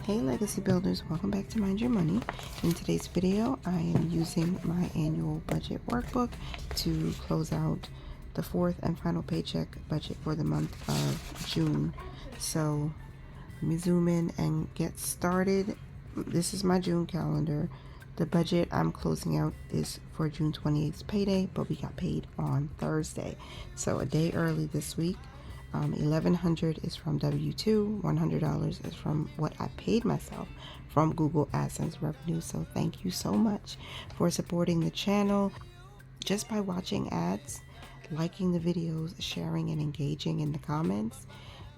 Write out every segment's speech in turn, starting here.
Hey Legacy Builders, welcome back to Mind Your Money. In today's video, I am using my annual budget workbook to close out the fourth and final paycheck budget for the month of June. So let me zoom in and get started. This is my June calendar. The budget I'm closing out is for June 28th payday, but we got paid on Thursday. So a day early this week. $1,100 is from W-2, $100 is from what I paid myself from Google AdSense revenue. So thank you so much for supporting the channel. Just by watching ads, liking the videos, sharing and engaging in the comments,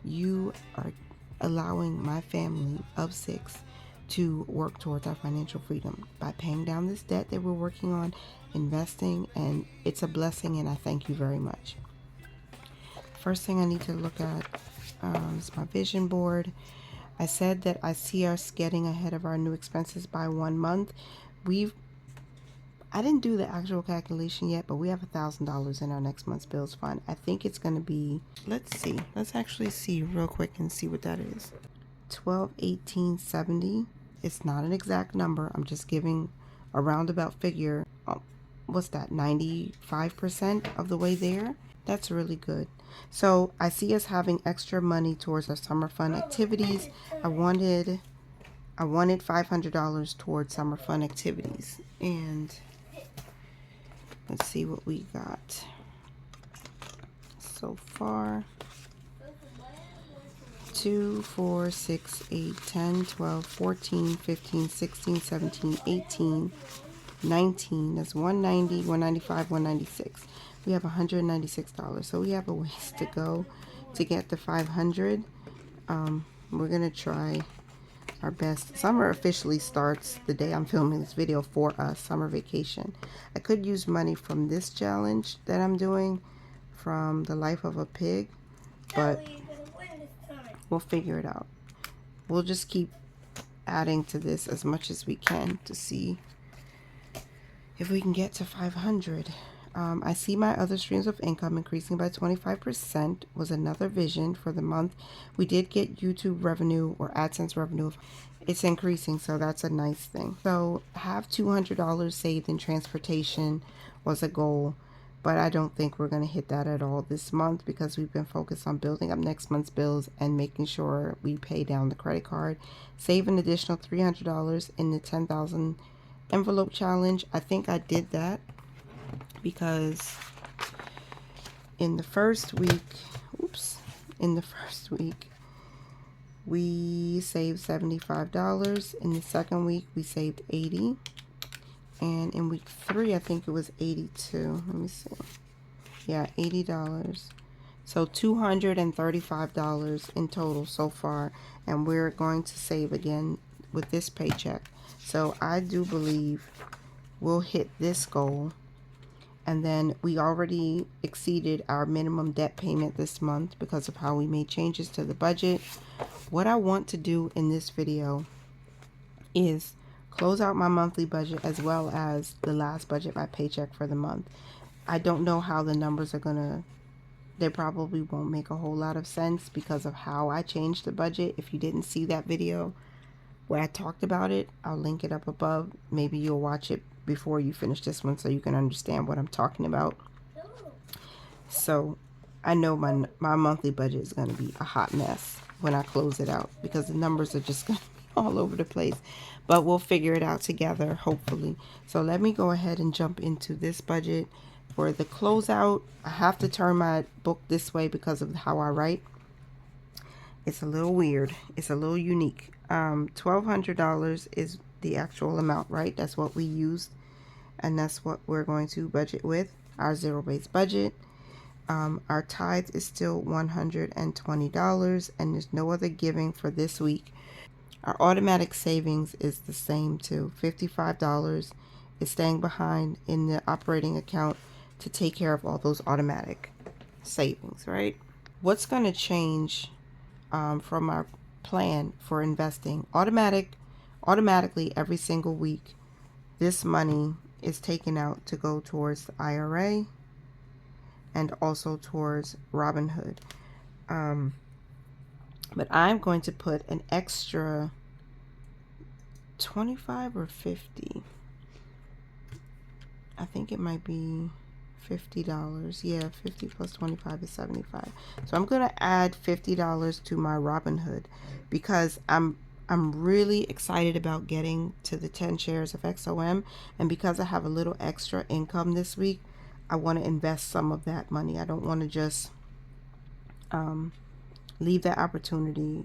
you are allowing my family of 6 to work towards our financial freedom by paying down this debt that we're working on, investing, and it's a blessing, and I thank you very much. First thing I need to look at is my vision board. I said that I see us getting ahead of our new expenses by 1 month. I didn't do the actual calculation yet, but we have $1,000 in our next month's bills fund. I think it's going to be, let's actually see real quick and see what that is. 1218.70. It's not an exact number. I'm just giving a roundabout figure. What's that, 95% of the way there? That's really good. So I see us having extra money towards our summer fun activities. I wanted $500 towards summer fun activities, and let's see what we got so far. 2, 4, 6, 8, 10, 12, 14, 15, 16, 17, 18, 19. That's 190, 195, 196. We have $196, so we have a ways to go to get the 500. We're gonna try our best. Summer officially starts the day I'm filming this video for us, summer vacation. I could use money from this challenge that I'm doing from the Life of a Pig, but we'll figure it out. We'll just keep adding to this as much as we can to see if we can get to 500. I see my other streams of income increasing by 25%, was another vision for the month. We did get YouTube revenue or AdSense revenue. It's increasing, so that's a nice thing. So have $200 saved in transportation was a goal, but I don't think we're going to hit that at all this month because we've been focused on building up next month's bills and making sure we pay down the credit card. Save an additional $300 in the 10,000 envelope challenge. I think I did that because in the first week, we saved $75. In the second week, we saved $80. And in week 3, I think it was $82. Let me see. Yeah, $80. So $235 in total so far. And we're going to save again with this paycheck. So I do believe we'll hit this goal. And then we already exceeded our minimum debt payment this month because of how we made changes to the budget. What I want to do in this video is close out my monthly budget as well as the last budget by paycheck for the month. I don't know how the numbers are they probably won't make a whole lot of sense because of how I changed the budget. If you didn't see that video where I talked about it, I'll link it up above. Maybe you'll watch it before you finish this one so you can understand what I'm talking about. So I know my monthly budget is going to be a hot mess when I close it out because the numbers are just going to be all over the place, but we'll figure it out together, hopefully. So let me go ahead and jump into this budget. For the closeout, I have to turn my book this way because of how I write. It's a little weird. It's a little unique. $1,200 is the actual amount, right? That's what we used, and that's what we're going to budget with, our zero-based budget. Our tithe is still $120, and there's no other giving for this week. Our automatic savings is the same too. $55 is staying behind in the operating account to take care of all those automatic savings, right? What's going to change from our plan for investing? Automatically every single week, this money is taken out to go towards the IRA and also towards Robinhood. But I'm going to put an extra 25 or 50? I think it might be $50. Yeah, 50 plus 25 is 75. So I'm gonna add $50 to my Robinhood because I'm really excited about getting to the 10 shares of XOM, and because I have a little extra income this week, I want to invest some of that money. I don't want to just leave that opportunity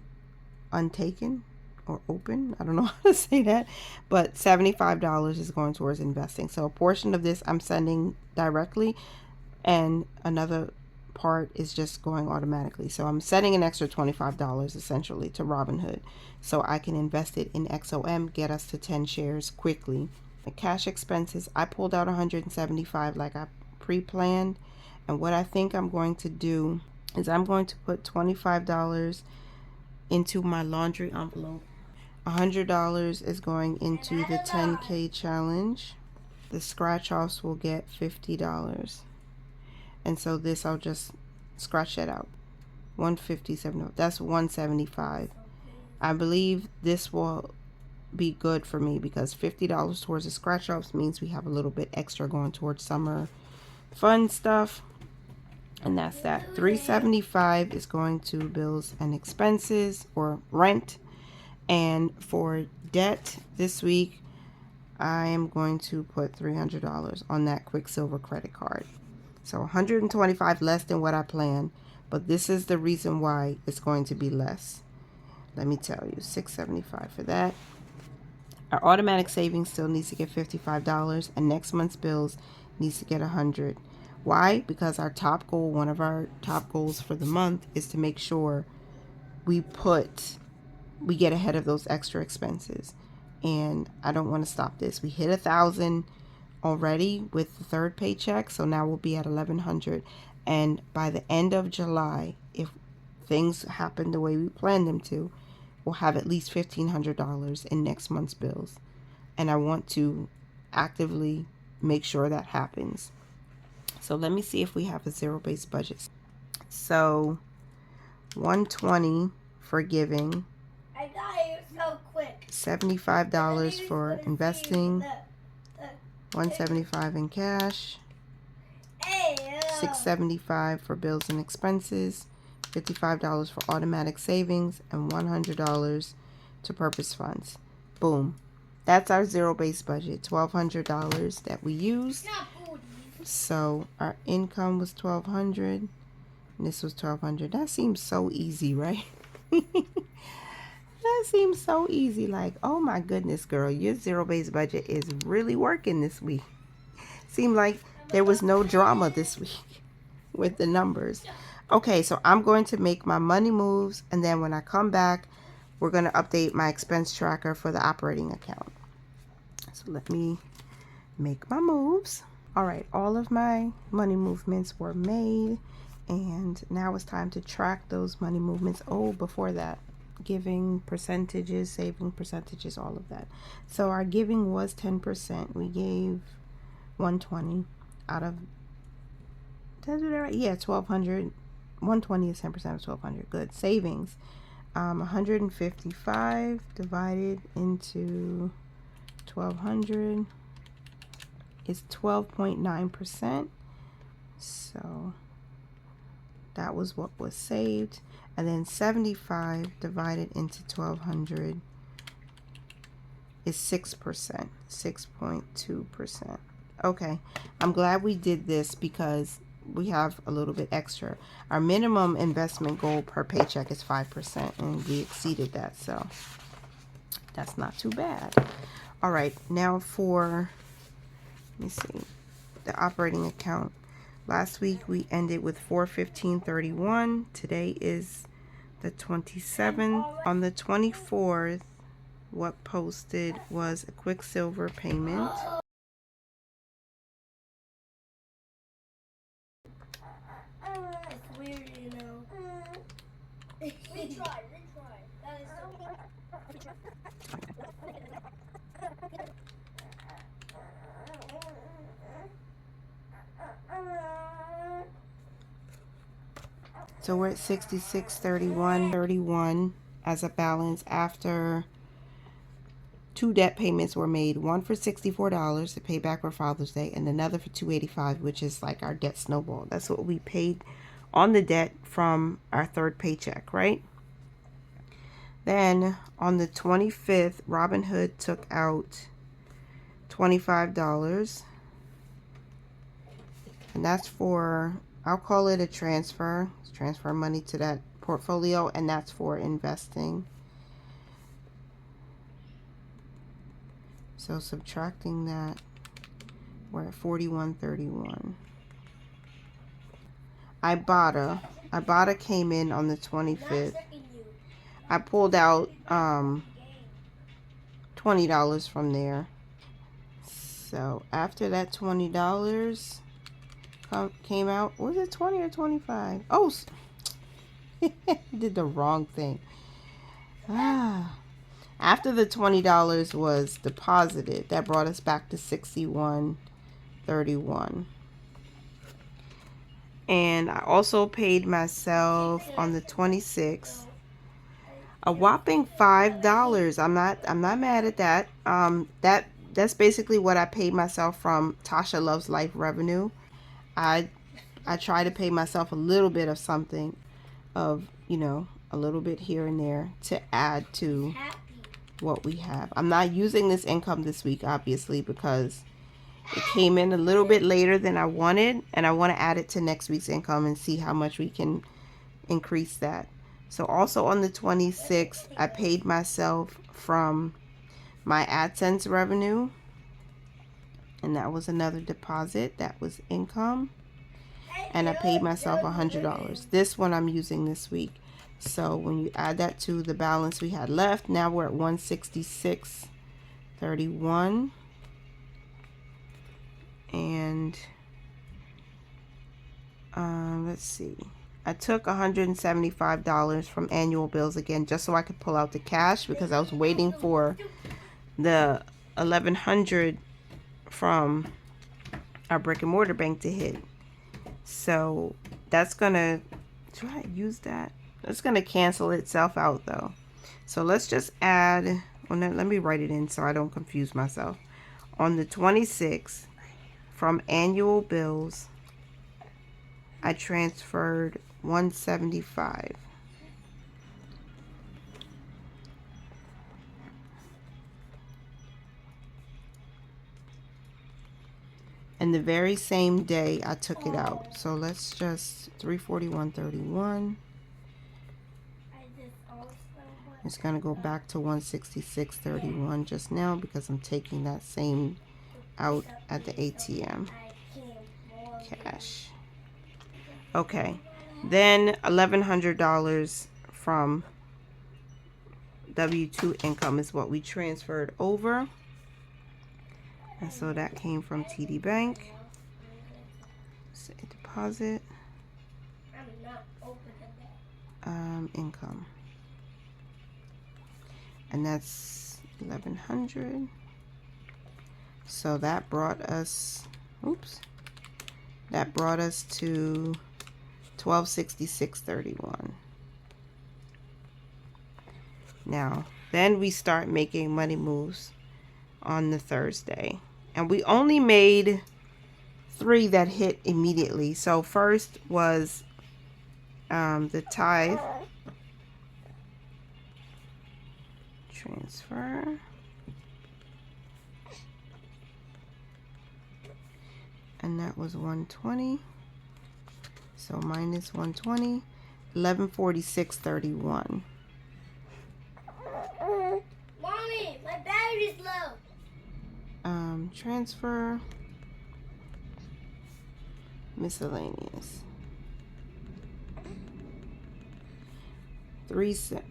untaken or open. I don't know how to say that, but $75 is going towards investing. So a portion of this I'm sending directly, and another part is just going automatically. So I'm sending an extra $25 essentially to Robinhood so I can invest it in XOM, get us to 10 shares quickly. The cash expenses, I pulled out 175 like I pre-planned, and what I think I'm going to do is I'm going to put $25 into my laundry envelope. $100 is going into the 10K challenge. The scratch offs will get $50. And so this, I'll just scratch that out. 157, that's 175. I believe this will be good for me because $50 towards the scratch offs means we have a little bit extra going towards summer fun stuff. And that's that. 375 is going to bills and expenses or rent. And for debt this week, I am going to put $300 on that Quicksilver credit card. So 125 less than what I planned, but this is the reason why it's going to be less. Let me tell you, $675 for that. Our automatic savings still needs to get $55, and next month's bills needs to get $100. Why? Because our top goal, one of our top goals for the month, is to make sure we get ahead of those extra expenses. And I don't want to stop this. We hit 1,000 already with the third paycheck, so now we'll be at 1,100. And by the end of July, if things happen the way we plan them to, we'll have at least $1,500 in next month's bills. And I want to actively make sure that happens. So let me see if we have a zero-based budget. So 120 for giving. I got it so quick. $75 for investing. 175 in cash. $675 for bills and expenses. $55 for automatic savings, and $100 to purpose funds. Boom. That's our zero-based budget. $1,200 that we used. So our income was $1,200, and this was $1,200. That seems so easy, right? That seems so easy. Like, oh my goodness, girl, your zero-based budget is really working this week. Seemed like there was no drama this week with the numbers. Okay, so I'm going to make my money moves, and then when I come back, we're going to update my expense tracker for the operating account. So let me make my moves. All right, all of my money movements were made, and now it's time to track those money movements. Oh, before that, giving percentages, saving percentages, all of that. So our giving was 10%. We gave 120 out of, did I do that right? Yeah, 1,200. 120 is 10% of 1,200. Good. Savings, 155 divided into 1,200 is 12.9%. So that was what was saved. And then 75 divided into 1,200 is 6%, 6.2%. Okay, I'm glad we did this because we have a little bit extra. Our minimum investment goal per paycheck is 5%, and we exceeded that, so that's not too bad. All right, now for, let me see, the operating account. Last week we ended with $415.31. Today is the 27th. On the 24th, what posted was a Quicksilver payment. It's weird, you know. Retry. That is So we're at $66.31 as a balance after two debt payments were made, one for $64 to pay back for Father's Day and another for $285, which is like our debt snowball. That's what we paid on the debt from our third paycheck, right? Then on the 25th, Robinhood took out $25, and that's for, I'll call it a transfer. Transfer money to that portfolio, and that's for investing. So subtracting that, we're at $41.31. Ibotta came in on the 25th. I pulled out $20 from there. So after that $20 came out, was it 20 or 25? Oh, did the wrong thing. After the $20 was deposited, that brought us back to $61.31. And I also paid myself on the 26th a whopping $5. I'm not mad at that. That's basically what I paid myself from Tasha Loves Life revenue. I try to pay myself a little bit of something, of, you know, a little bit here and there to add to what we have. I'm not using this income this week, obviously, because it came in a little bit later than I wanted, and I want to add it to next week's income and see how much we can increase that. So also on the 26th, I paid myself from my AdSense revenue, and that was another deposit. That was income, and I paid myself $100. This one I'm using this week. So when you add that to the balance we had left, now we're at $166.31. And let's see, I took $175 from annual bills again, just so I could pull out the cash, because I was waiting for the $1,100 from our brick and mortar bank to hit. So that's gonna, do I use that? It's gonna cancel itself out though. So let's just add, well, let me write it in so I don't confuse myself. On the 26th, from annual bills, I transferred $175. And the very same day I took it out. So let's just $341.31. It's gonna go back to $166.31 just now, because I'm taking that same out at the ATM. Cash. Okay, then $1,100 from W-2 income is what we transferred over, and so that came from TD Bank. Say deposit, income, and that's $1,100. So that brought us, that brought us to $1,266.31. Now, then we start making money moves on the Thursday, and we only made 3 that hit immediately. So first was the tithe transfer, and that was $120. So minus $120, $1146.31. Mommy, my battery's low. Transfer, miscellaneous.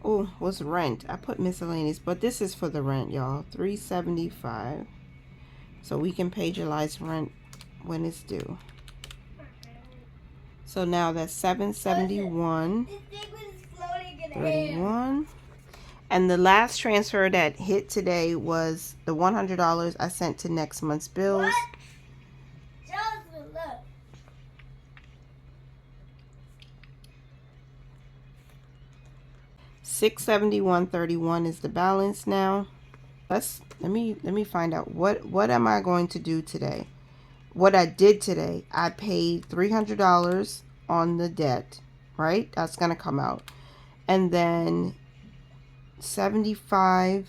Oh, what's rent? I put miscellaneous, but this is for the rent, y'all. $375. So we can pay July's rent when it's due. So now that's $771.31. And the last transfer that hit today was the $100 I sent to next month's bills. $671.31 is the balance now. Let me find out what am I going to do today. What I did today, I paid $300 on the debt, right? That's going to come out. And then 75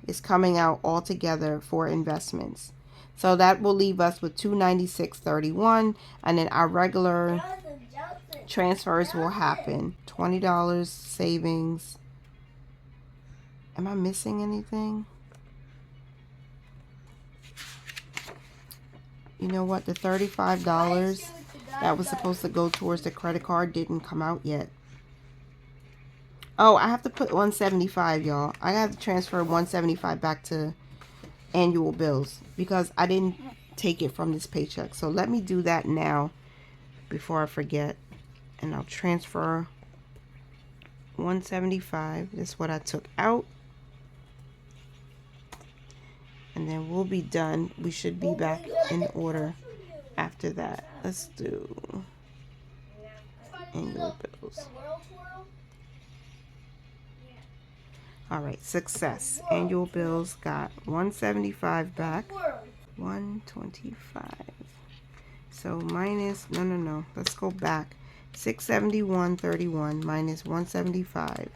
is coming out altogether for investments. So that will leave us with $296.31, and then our regular transfers will happen. $20 savings. Am I missing anything? You know what? The $35 that was supposed to go towards the credit card didn't come out yet. Oh, I have to put 175, y'all. I have to transfer 175 back to annual bills because I didn't take it from this paycheck. So let me do that now before I forget. And I'll transfer 175. That's what I took out. And then we'll be done. We should be back in order after that. Let's do annual bills. All right, success. Annual bills got 175 back. 125. So minus, no. Let's go back. 671.31 minus 175.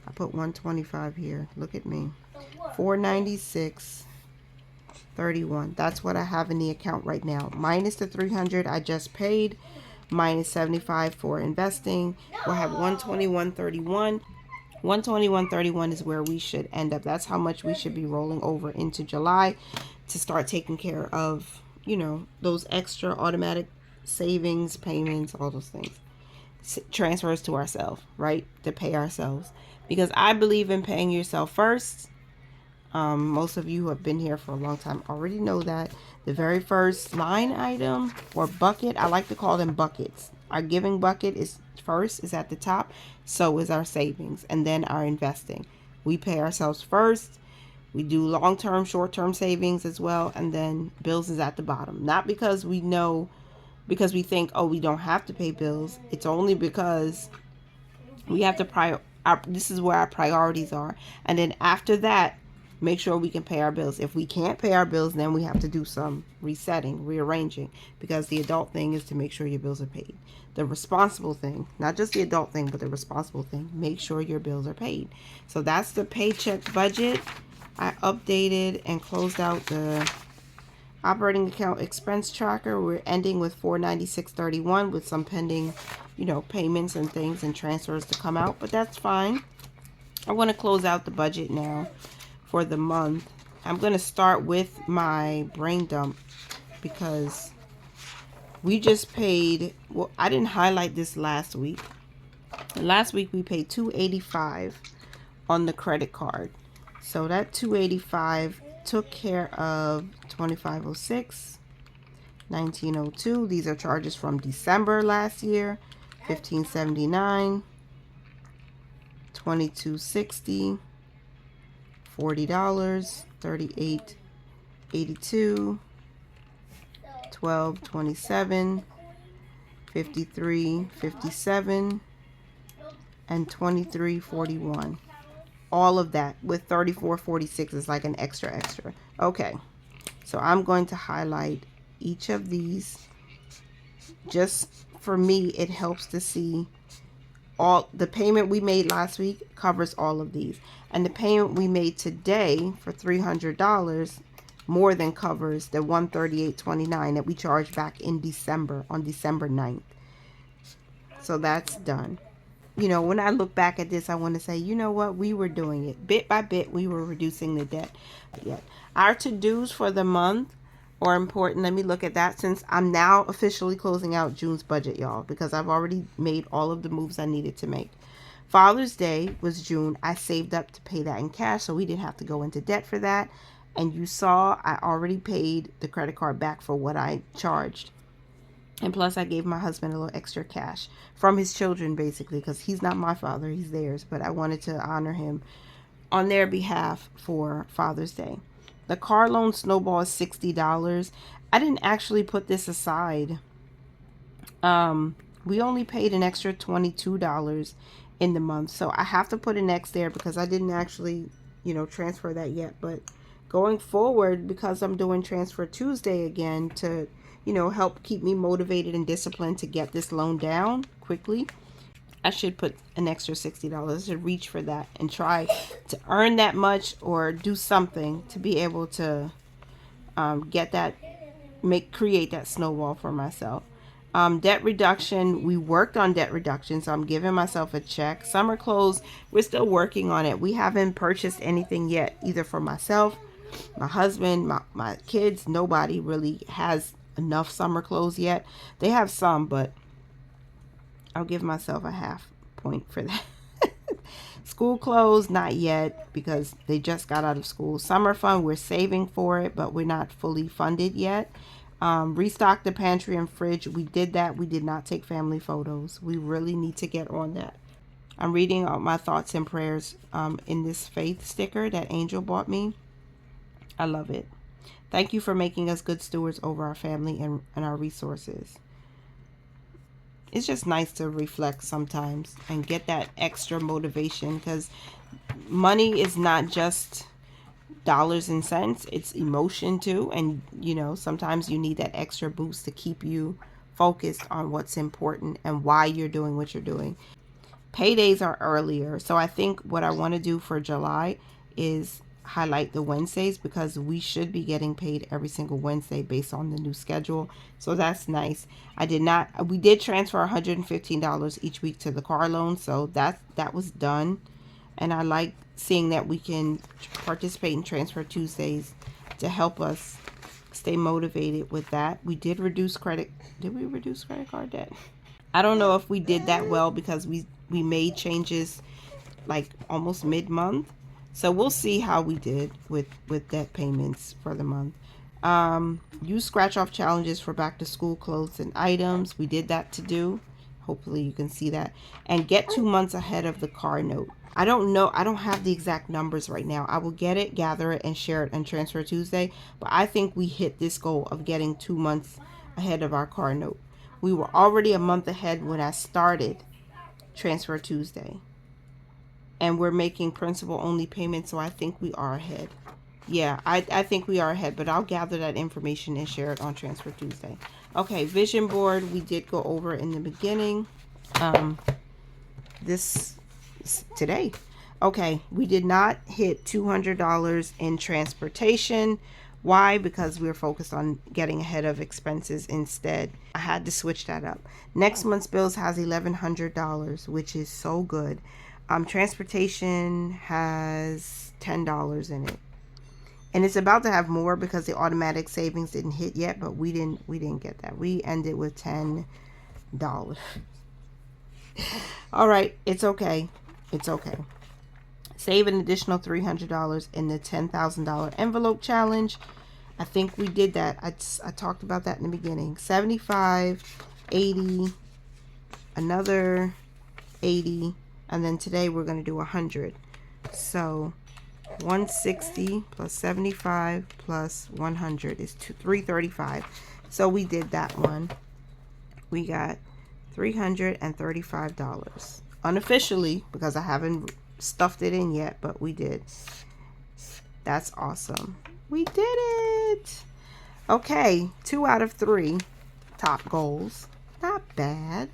I put 125 here. Look at me. 496.31. That's what I have in the account right now. Minus the 300 I just paid. Minus 75 for investing. We'll have 121.31. 121.31 is where we should end up. That's how much we should be rolling over into July to start taking care of, you know, those extra automatic savings, payments, all those things. Transfers to ourselves, right? To pay ourselves. Because I believe in paying yourself first. Most of you who have been here for a long time already know that. The very first line item or bucket, I like to call them buckets. Our giving bucket is at the top. So is our savings, and then our investing. We pay ourselves first. We do long-term, short-term savings as well, and then bills is at the bottom. Not because we think, oh, we don't have to pay bills. It's only because we have to this is where our priorities are. And then after that, make sure we can pay our bills. If we can't pay our bills, then we have to do some resetting, rearranging, because the adult thing is to make sure your bills are paid. The responsible thing, not just the adult thing, but the responsible thing, make sure your bills are paid. So that's the paycheck budget. I updated and closed out the operating account expense tracker. We're ending with $496.31 with some pending, you know, payments and things and transfers to come out, but that's fine. I want to close out the budget now for the month. I'm going to start with my brain dump because we just paid, well, I didn't highlight this last week. Last week we paid $285 on the credit card. So that $285 took care of $2506, $1902. These are charges from December last year. $1579, $2260, $40, $38.82, $12.27, $53.57, and $23.41. All of that with $34.46 is like an extra. Okay, so I'm going to highlight each of these. Just for me, it helps to see all the payment we made last week covers all of these, and the payment we made today for $300 more than covers the $138.29 that we charged back in December, on December 9th. So that's done. You know, when I look back at this, I want to say, you know what, we were doing it bit by bit. We were reducing the debt. But yet our to-dos for the month are important. Let me look at that, since I'm now officially closing out June's budget, y'all, because I've already made all of the moves I needed to make. Father's Day was June. I saved up to pay that in cash, so we didn't have to go into debt for that. And you saw I already paid the credit card back for what I charged. And plus I gave my husband a little extra cash from his children, basically, because he's not my father, he's theirs. But I wanted to honor him on their behalf for Father's Day. The car loan snowball is $60. I didn't actually put this aside. We only paid an extra $22 in the month. So I have to put an X there because I didn't actually you know, transfer that yet. But going forward, because I'm doing Transfer Tuesday again to, you know, help keep me motivated and disciplined to get this loan down quickly, I should put an extra $60. I should reach for that and try to earn that much or do something to be able to get that, create that snowball for myself. Debt reduction, we worked on debt reduction, so I'm giving myself a check. Summer clothes, we're still working on it. We haven't purchased anything yet, either for myself, my husband, my kids. Nobody really has enough summer clothes yet. They have some, but I'll give myself a half point for that. School clothes, not yet, because they just got out of school. Summer fund, we're saving for it, but we're not fully funded yet. Restock the pantry and fridge. We did that. We did not take family photos. We really need to get on that. I'm reading out my thoughts and prayers in this faith sticker that Angel bought me. I love it. Thank you for making us good stewards over our family and our resources. It's just nice to reflect sometimes and get that extra motivation, because money is not just dollars and cents, it's emotion too. And you know, sometimes you need that extra boost to keep you focused on what's important and why you're doing what you're doing. Paydays are earlier, so I think what I want to do for July is highlight the Wednesdays, because we should be getting paid every single Wednesday based on the new schedule. So that's nice. We did transfer $115 each week to the car loan, so that was done. And I like seeing that we can participate in Transfer Tuesdays to help us stay motivated with that. We did reduce credit. Did we reduce credit card debt? I don't know if we did that well, because we made changes like almost mid-month. So we'll see how we did with debt payments for the month. Use scratch off challenges for back to school clothes and items. We did that to do. Hopefully you can see that. And get 2 months ahead of the car note. I don't know. I don't have the exact numbers right now. I will get it, gather it, and share it on Transfer Tuesday. But I think we hit this goal of getting 2 months ahead of our car note. We were already a month ahead when I started Transfer Tuesday. And we're making principal only payments, so I think we are ahead. Yeah, I think we are ahead, but I'll gather that information and share it on Transfer Tuesday. Okay, vision board, we did go over in the beginning. Today. Okay, we did not hit $200 in transportation. Why? Because we were focused on getting ahead of expenses instead. I had to switch that up. Next month's bills has $1,100, which is so good. Transportation has $10 in it. And it's about to have more because the automatic savings didn't hit yet, but we didn't get that. We ended with $10. All right, it's okay. It's okay. Save an additional $300 in the $10,000 envelope challenge. I think we did that. I talked about that in the beginning. 75, 80, another 80, and then today we're going to do 100. So 160 plus 75 plus 100 is 335. So we did that one. We got $335 unofficially, because I haven't stuffed it in yet, but we did. That's awesome. We did it. Okay, 2 out of 3 top goals. Not bad.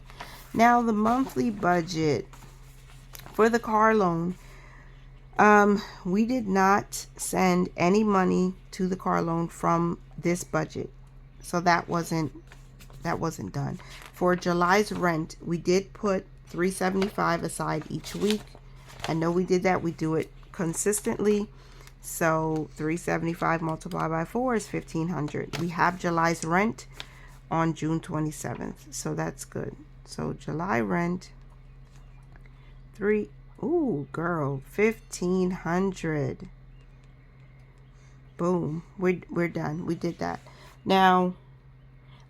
Now the monthly budget for the car loan. We did not send any money to the car loan from this budget, so that wasn't done. For July's rent, we did put $375 aside each week. I know we did that. We do it consistently. So $375 multiplied by 4 is $1,500. We have July's rent on June 27th, so that's good. So July rent, ooh, girl, $1,500. Boom. We're done. We did that. Now,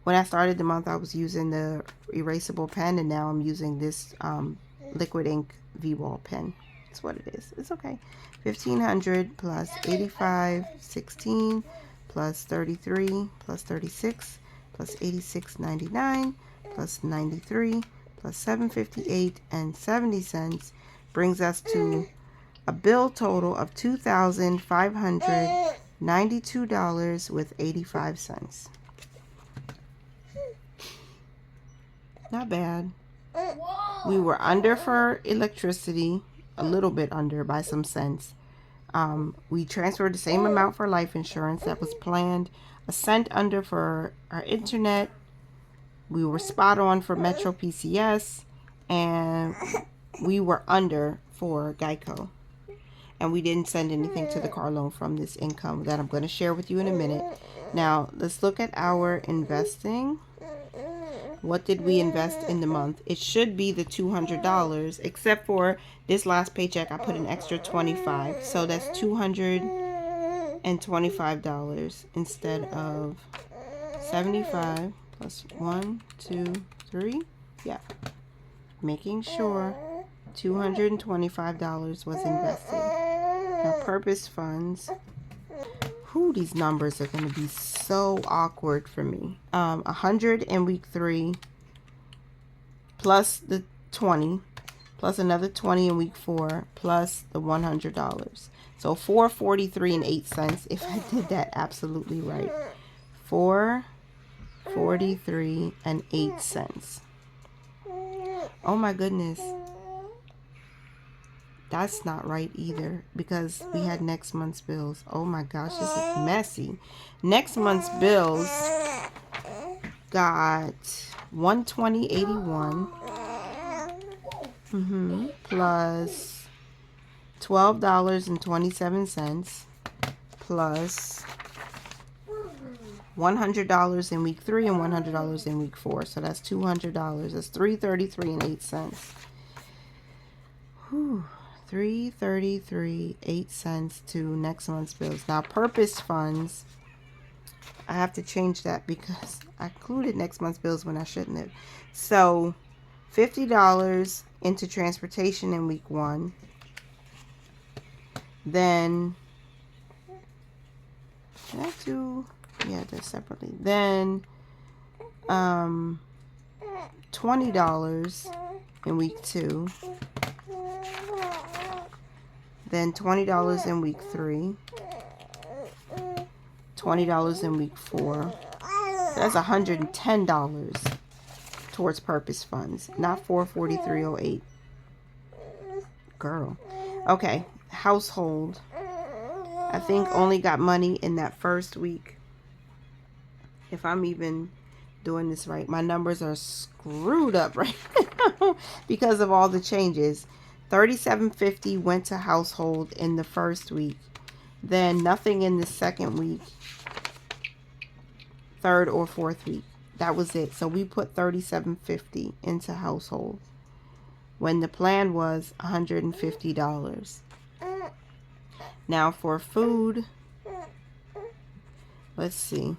when I started the month, I was using the erasable pen, and now I'm using this liquid ink V-Wall pen. That's what it is. It's okay. $1,500 plus 85, 16 plus 33 plus 36 plus 86.99 plus 93 plus 7.58 and 70 cents brings us to a bill total of $2,592.85. Not bad. Whoa. We were under for electricity, a little bit under by some cents. We transferred the same amount for life insurance that was planned, a cent under for our internet. We were spot on for Metro PCS, and we were under for Geico. And we didn't send anything to the car loan from this income that I'm going to share with you in a minute. Now, let's look at our investing. What did we invest in the month? It should be the $200, except for this last paycheck, I put an extra $25. So that's $225 instead of 75 plus 1, 2, 3. Yeah. Making sure $225 was invested. Now, purpose funds. These numbers are going to be so awkward for me. 100 in week 3, plus the 20, plus another 20 in week 4, plus the $100. So $443.08 if I did that absolutely right. $443.08. Oh my goodness. That's not right either, because we had next month's bills. Oh my gosh, this is messy. Next month's bills got $120.81 plus $12.27 plus $100 in week 3 and $100 in week 4. So that's $200. That's $333.08. Whew. $333.08 to next month's bills. Now, purpose funds, I have to change that because I included next month's bills when I shouldn't have. So $50 into transportation in week 1. Then did I do, yeah, they're separately. Then $20 in week 2. Then $20 in week 3, $20 in week 4. That's $110 towards purpose funds, not $443.08. Girl. Okay, household. I think only got money in that first week. If I'm even doing this right, my numbers are screwed up right now because of all the changes. $37.50 went to household in the first week. Then nothing in the second week, third or fourth week. That was it. So we put $37.50 into household when the plan was $150. Now for food, let's see.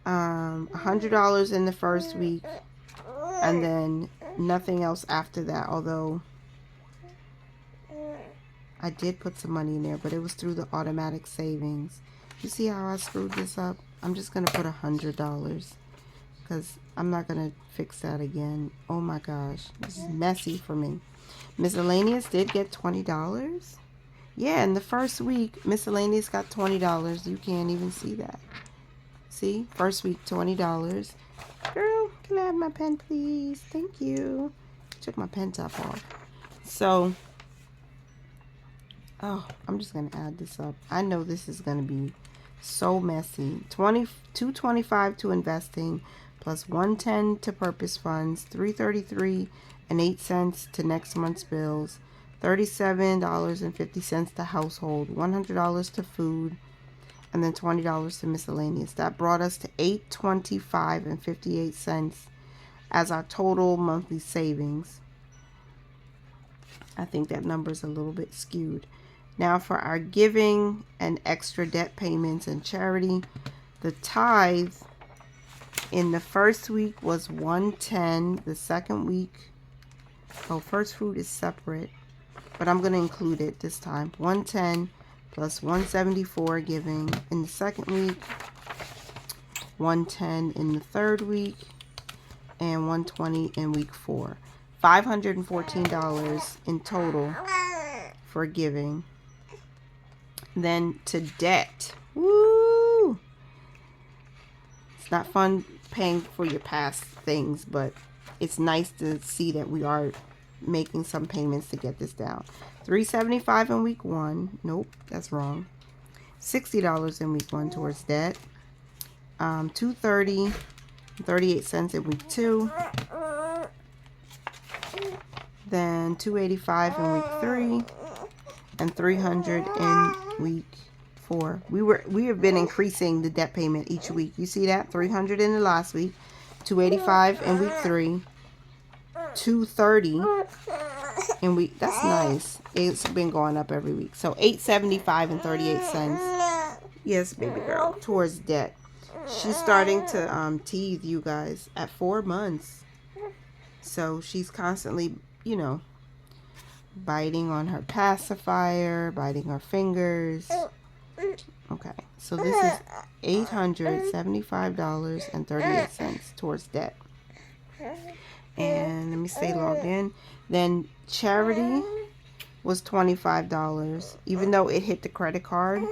$100 in the first week, and then nothing else after that, although I did put some money in there, but it was through the automatic savings. You see how I screwed this up? I'm just going to put $100 because I'm not going to fix that again. Oh my gosh, this is messy for me. Miscellaneous did get $20. Yeah, in the first week, miscellaneous got $20. You can't even see that. See, first week, $20. Girl, can I have my pen, please? Thank you. Took my pen top off. So, oh, I'm just going to add this up. I know this is going to be so messy. $225 to investing, plus $110 to purpose funds, $333.08 to next month's bills, $37.50 to household, $100 to food, and then $20 to miscellaneous. That brought us to $825.58 as our total monthly savings. I think that number's a little bit skewed. Now for our giving and extra debt payments and charity, the tithe in the first week was $110. The second week, oh, first food is separate, but I'm going to include it this time. $110 plus $174 giving in the second week, $110 in the third week, and $120 in week 4. $514 in total for giving. Then to debt. Woo! It's not fun paying for your past things, but it's nice to see that we are making some payments to get this down. $375 in week 1. Nope, that's wrong. $60 in week 1 towards debt. $230.38 in week 2. Then $285 in week 3, and $300 in week 4. We have been increasing the debt payment each week. You see that? $300 in the last week, $285 in week 3, $230 in week. That's nice. It's been going up every week. So $875.38. Yes, baby girl, towards debt. She's starting to teeth, you guys, at 4 months. So she's constantly, you know, biting on her pacifier, biting her fingers. Okay, so this is $875.38 towards debt. And let me stay logged in. Then charity was $25. Even though it hit the credit card,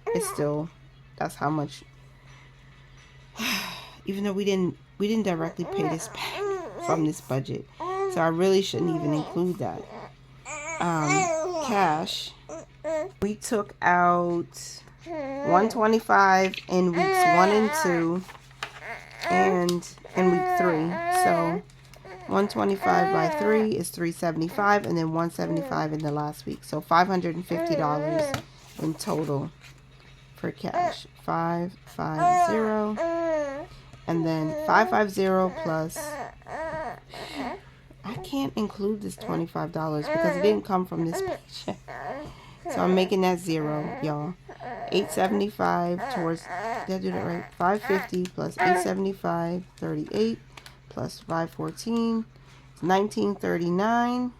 it's still, that's how much. Even though we didn't directly pay this back from this budget, so I really shouldn't even include that. Cash, we took out $125 in weeks 1 and 2, and in week 3. So 125 by 3 is $375, and then $175 in the last week. So $550 in total for cash. 550, and then 550 plus. I can't include this $25 because it didn't come from this paycheck. So I'm making that 0, y'all. $875 towards, did I do that right? 550 plus $875, 38 plus 514, $19.39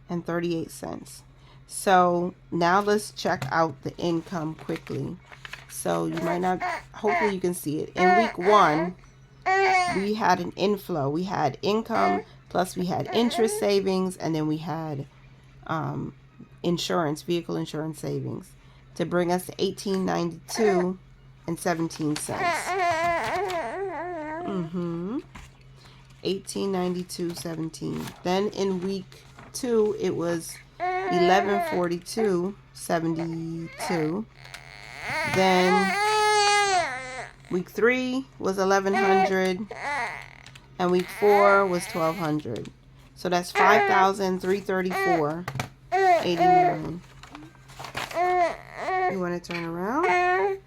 and 38 cents. So now let's check out the income quickly. So you might not, hopefully you can see it. In week 1, we had an inflow. We had income, plus we had interest savings, and then we had insurance, vehicle insurance savings, to bring us to $18.92 and 17 cents. $18.92.17. Then in week 2, it was $11.42.72. Then week 3 was $1,100, and week 4 was $1,200. So that's $5,334.89. You want to turn around? Okay.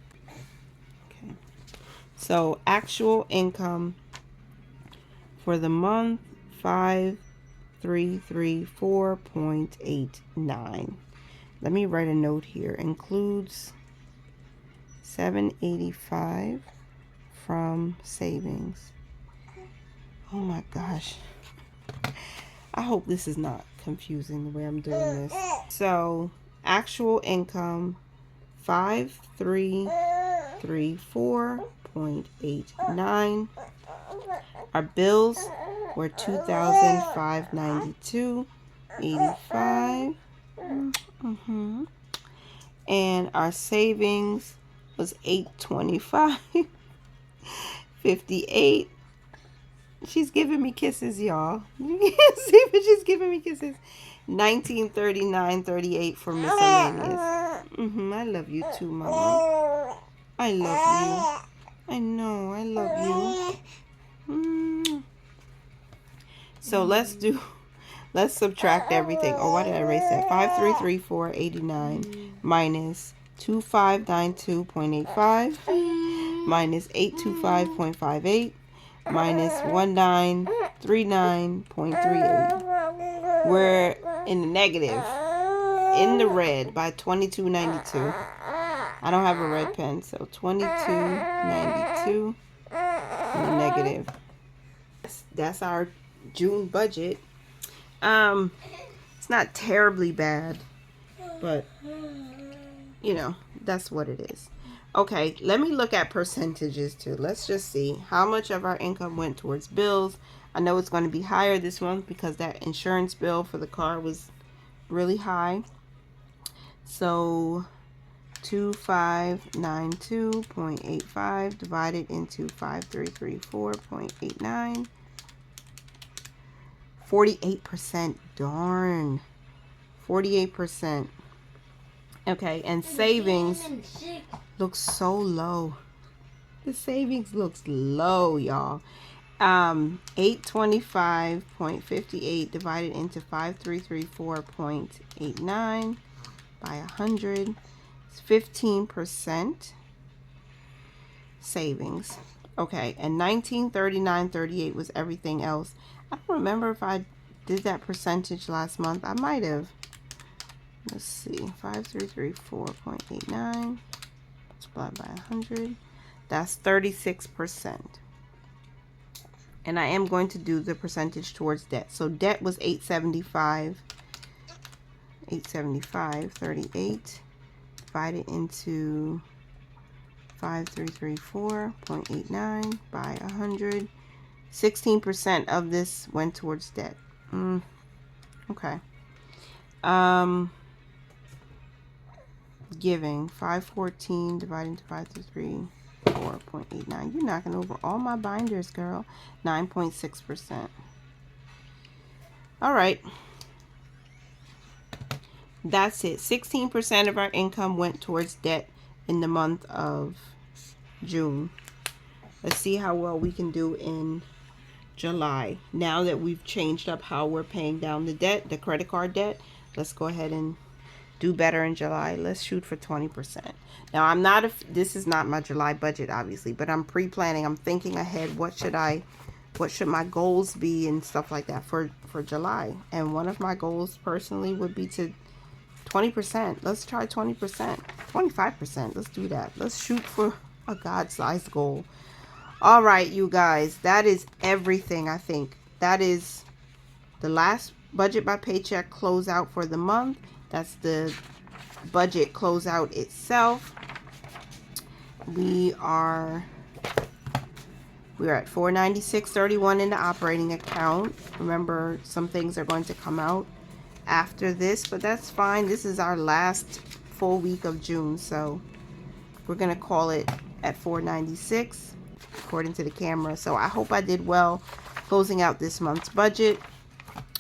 So actual income for the month, 5,334.89. Let me write a note here. Includes $785 from savings. Oh my gosh. I hope this is not confusing the way I'm doing this. So actual income, 5,334.89. Our bills were $2,592.85. And our savings was $825.58. She's giving me kisses, y'all. You can't see, but she's giving me kisses. $1939.38 for miscellaneous. I love you too, Mama. I love you. I know, I love you. So let's subtract everything. Oh, why did I erase that? 5,334.89 minus 2,592.85 minus 825.58 minus 1,939.38. We're in the negative, in the red by $22.92. I don't have a red pen, so $22.92 in the negative. That's our June budget. It's not terribly bad, but you know, that's what it is. Okay, let me look at percentages too. Let's just see how much of our income went towards bills. I know it's going to be higher this month because that insurance bill for the car was really high. So 2592.85 divided into 5334.89. 48%. Darn. 48%. Okay, and savings looks so low. The savings looks low, y'all. 825.58 divided into 5334.89 by 100. It's 15% savings. Okay, and 1939.38 was everything else. I don't remember if I did that percentage last month. I might have. Let's see, 5334.89 multiplied by 100. That's 36%. And I am going to do the percentage towards debt. So debt was 875.38 divided into 5334.89 by 100. 16% of this went towards debt. Okay. Giving 514 divided into 534.89. You're knocking over all my binders, girl. 9.6%. All right. That's it. 16% of our income went towards debt in the month of June. Let's see how well we can do in July. Now that we've changed up how we're paying down the debt, the credit card debt, let's go ahead and do better in July. Let's shoot for 20%. Now, this is not my July budget, obviously, but I'm pre-planning. I'm thinking ahead. What should my goals be and stuff like that for July? And one of my goals personally would be to 20%. Let's try 20%. 25%. Let's do that. Let's shoot for a God-sized goal. All right, you guys, that is everything. I think that is the last budget by paycheck closeout for the month. That's the budget closeout itself. We are at $496.31 in the operating account. Remember, some things are going to come out after this, but that's fine. This is our last full week of June, so we're gonna call it at $496 according to the camera. So I hope I did well closing out this month's budget.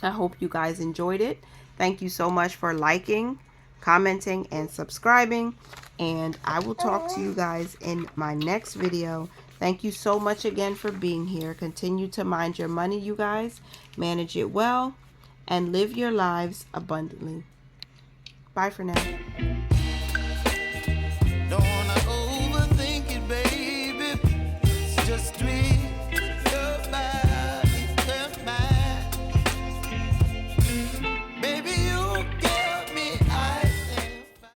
I hope you guys enjoyed it. Thank you so much for liking, commenting, and subscribing. And I will talk to you guys in my next video. Thank you so much again for being here. Continue to mind your money, you guys. Manage it well and live your lives abundantly. Bye for now.